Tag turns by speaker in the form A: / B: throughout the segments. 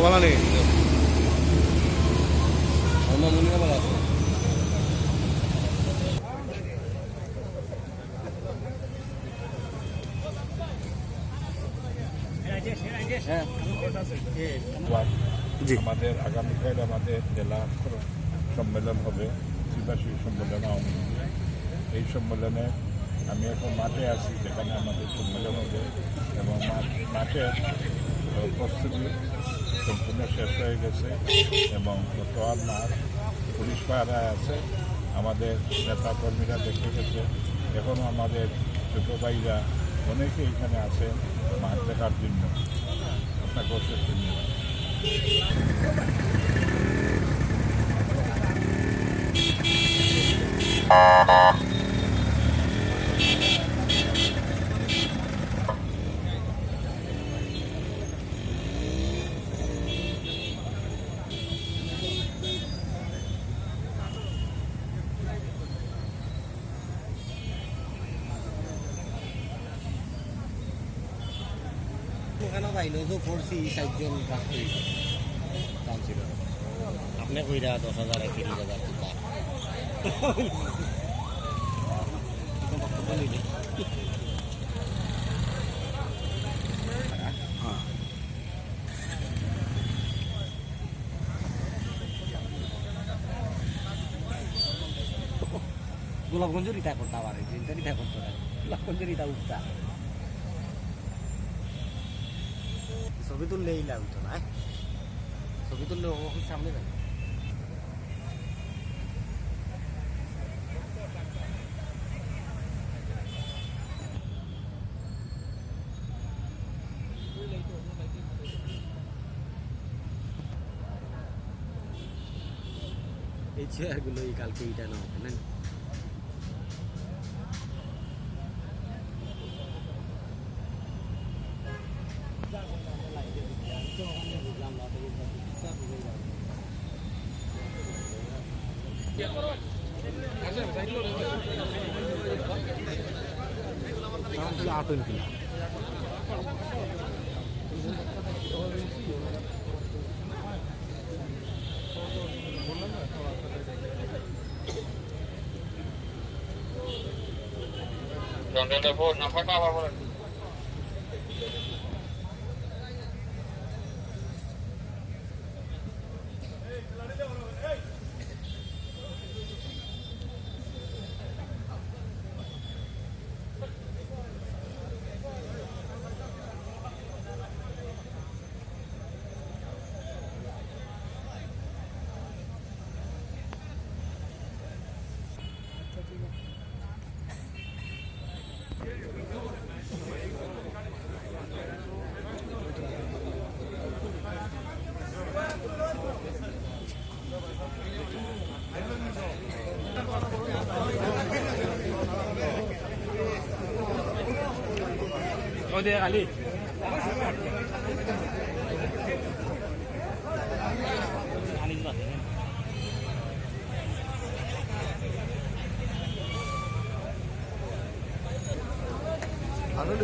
A: ভালো নেই আমার মনে ভালো আছে
B: আমাদের আগামীকাল আমাদের জেলা সম্মেলন হবে ত্রিবার্ষিক সম্মেলন আওয়ামী লীগের। এই সম্মেলনে আমি এখন মাঠে আছি, যেখানে আমাদের সম্মেলন হবে এবং মাঠে প্রস্তুতি সম্পূর্ণ শেষ হয়ে গেছে এবং গত মাস পুলিশ পাহারায় আছে। আমাদের নেতা কর্মীরা দেখে গেছে, এখনও আমাদের ছোটো ভাইরা অনেকে এখানে আছেন মাঠ দেখার জন্য। আপনাকে অশেষ ধন্যবাদ।
C: ওখানে পাইলো তো করছি 4 জন রাখতে ছিল আপনি কইরা 10,000 30,000 টাকা গোলাপগঞ্জ রিটা করতে পারে, চিন্তা রিটা করতে পারে, গোলাপগঞ্জ রিটা উঠতা ছবি তুললে এই লাভ হতো না, ছবি তুললে অফিস সামনে যাবে। এই চেয়ারগুলো কালকে ইটা না হবে না। আটন কিনা নাম্বারটা আবার বলেন।
A: ওদের আলী
C: ভালো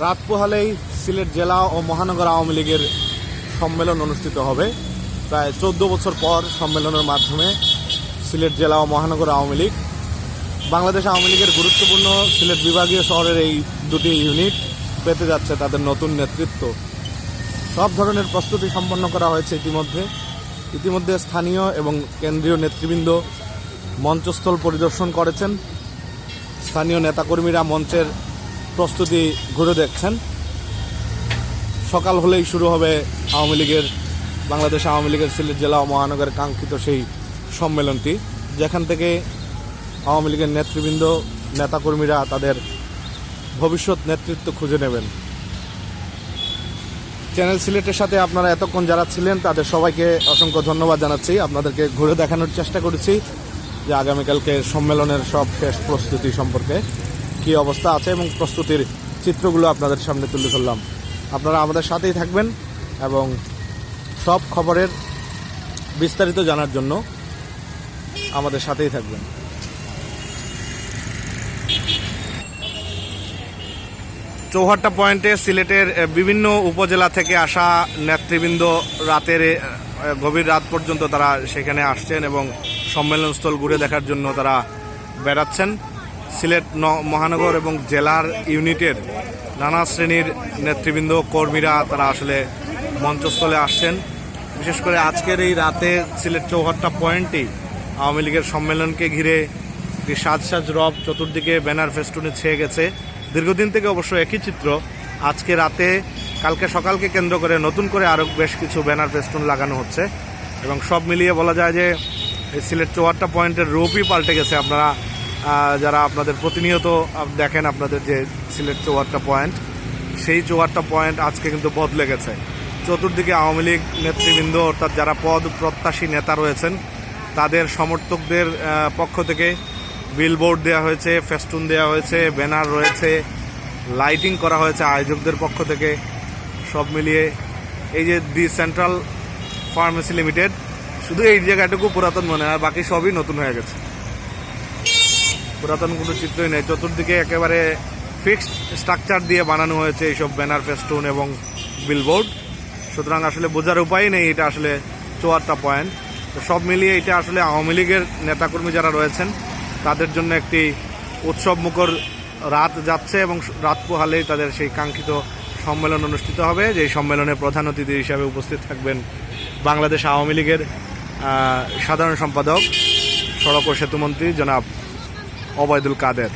D: রাত পোহালেই সিলেট জেলা ও মহানগর আওয়ামী লীগের সম্মেলন অনুষ্ঠিত হবে। প্রায় 14 বছর পর সম্মেলনের মাধ্যমে সিলেট জেলা ও মহানগর আওয়ামী লীগ, বাংলাদেশ আওয়ামী লীগের গুরুত্বপূর্ণ সিলেট বিভাগীয় শহরের এই দুটি ইউনিট পেতে যাচ্ছে তাদের নতুন নেতৃত্ব। সব ধরনের প্রস্তুতি সম্পন্ন করা হয়েছে ইতিমধ্যে স্থানীয় এবং কেন্দ্রীয় নেতৃবৃন্দ মঞ্চস্থল পরিদর্শন করেছেন। স্থানীয় নেতাকর্মীরা মঞ্চের প্রস্তুতি ঘুরে দেখছেন। সকাল হলেই শুরু হবে বাংলাদেশ আওয়ামী লীগের সিলেট জেলা ও মহানগরের কাঙ্ক্ষিত সেই সম্মেলনটি, যেখান থেকে আওয়ামী লীগের নেতৃবৃন্দ নেতাকর্মীরা তাদের ভবিষ্যৎ নেতৃত্ব খুঁজে নেবেন। চ্যানেল সিলেটের সাথে আপনারা এতক্ষণ যারা ছিলেন তাদের সবাইকে অসংখ্য ধন্যবাদ জানাচ্ছি। আপনাদেরকে ঘুরে দেখানোর চেষ্টা করেছি যে আগামীকালকে সম্মেলনের সব শেষ প্রস্তুতি সম্পর্কে কী অবস্থা আছে এবং প্রস্তুতির চিত্রগুলো আপনাদের সামনে তুলে ধরলাম। আপনারা আমাদের সাথেই থাকবেন এবং সব খবরের বিস্তারিত জানার জন্য আমাদের সাথেই থাকবেন। চৌহাট্টা পয়েন্টে সিলেটের বিভিন্ন উপজেলা থেকে আসা নেতৃবৃন্দ গভীর রাত পর্যন্ত তারা সেখানে আসছেন এবং সম্মেলনস্থল ঘুরে দেখার জন্য তারা বেড়াচ্ছেন। সিলেট মহানগর এবং জেলার ইউনিটের নানা শ্রেণীর নেতৃবৃন্দ কর্মীরা তারা আসলে মঞ্চস্থলে আসছেন। বিশেষ করে আজকের এই রাতে সিলেট চৌহাট্টা পয়েন্টেই আওয়ামী লীগের সম্মেলনকে ঘিরে একটি সাজ রব চতুর্দিকে ব্যানার ফেস্টুনে ছেয়ে গেছে। দীর্ঘদিন থেকে অবশ্য একই চিত্র। আজকে রাতে কালকে সকালকে কেন্দ্র করে নতুন করে আরও বেশ কিছু ব্যানার ফেস্টুন লাগানো হচ্ছে এবং সব মিলিয়ে বলা যায় যে এই সিলেট চৌহাট্টা পয়েন্টের রূপই পাল্টে গেছে। আপনারা যারা আপনাদের প্রতিনিয়ত দেখেন আপনাদের যে সিলেট চৌহাট্টা পয়েন্ট, সেই চৌহাট্টা পয়েন্ট আজকে কিন্তু বদলে গেছে। চতুর্দিকে আওয়ামী লীগ নেতৃবৃন্দ অর্থাৎ যারা পদ প্রত্যাশী নেতা রয়েছেন তাদের সমর্থকদের পক্ষ থেকে বিলবোর্ড দেওয়া হয়েছে, ফেস্টুন দেওয়া হয়েছে, ব্যানার রয়েছে, লাইটিং করা হয়েছে আয়োজকদের পক্ষ থেকে। সব মিলিয়ে এই যে দি সেন্ট্রাল ফার্মেসি লিমিটেড, শুধু এই জায়গাটুকু পুরাতন মনে হয়, বাকি সবই নতুন হয়ে গেছে। পুরাতন কোনো চিত্রই নেই। চতুর্দিকে একেবারে ফিক্সড স্ট্রাকচার দিয়ে বানানো হয়েছে এইসব ব্যানার ফেস্টুন এবং বিলবোর্ড। সুতরাং আসলে বোঝার উপায় নেই এটা আসলে চৌহাট্টা পয়েন্ট। তো সব মিলিয়ে এটা আসলে আওয়ামী লীগের নেতাকর্মী যারা রয়েছেন তাদের জন্য একটি উৎসব মুখর রাত যাচ্ছে এবং রাত পোহালেই তাদের সেই কাঙ্ক্ষিত সম্মেলন অনুষ্ঠিত হবে, যেই সম্মেলনে প্রধান অতিথি হিসাবে উপস্থিত থাকবেন বাংলাদেশ আওয়ামী লীগের সাধারণ সম্পাদক সড়ক ও সেতুমন্ত্রী জনাব ওবায়দুল কাদের।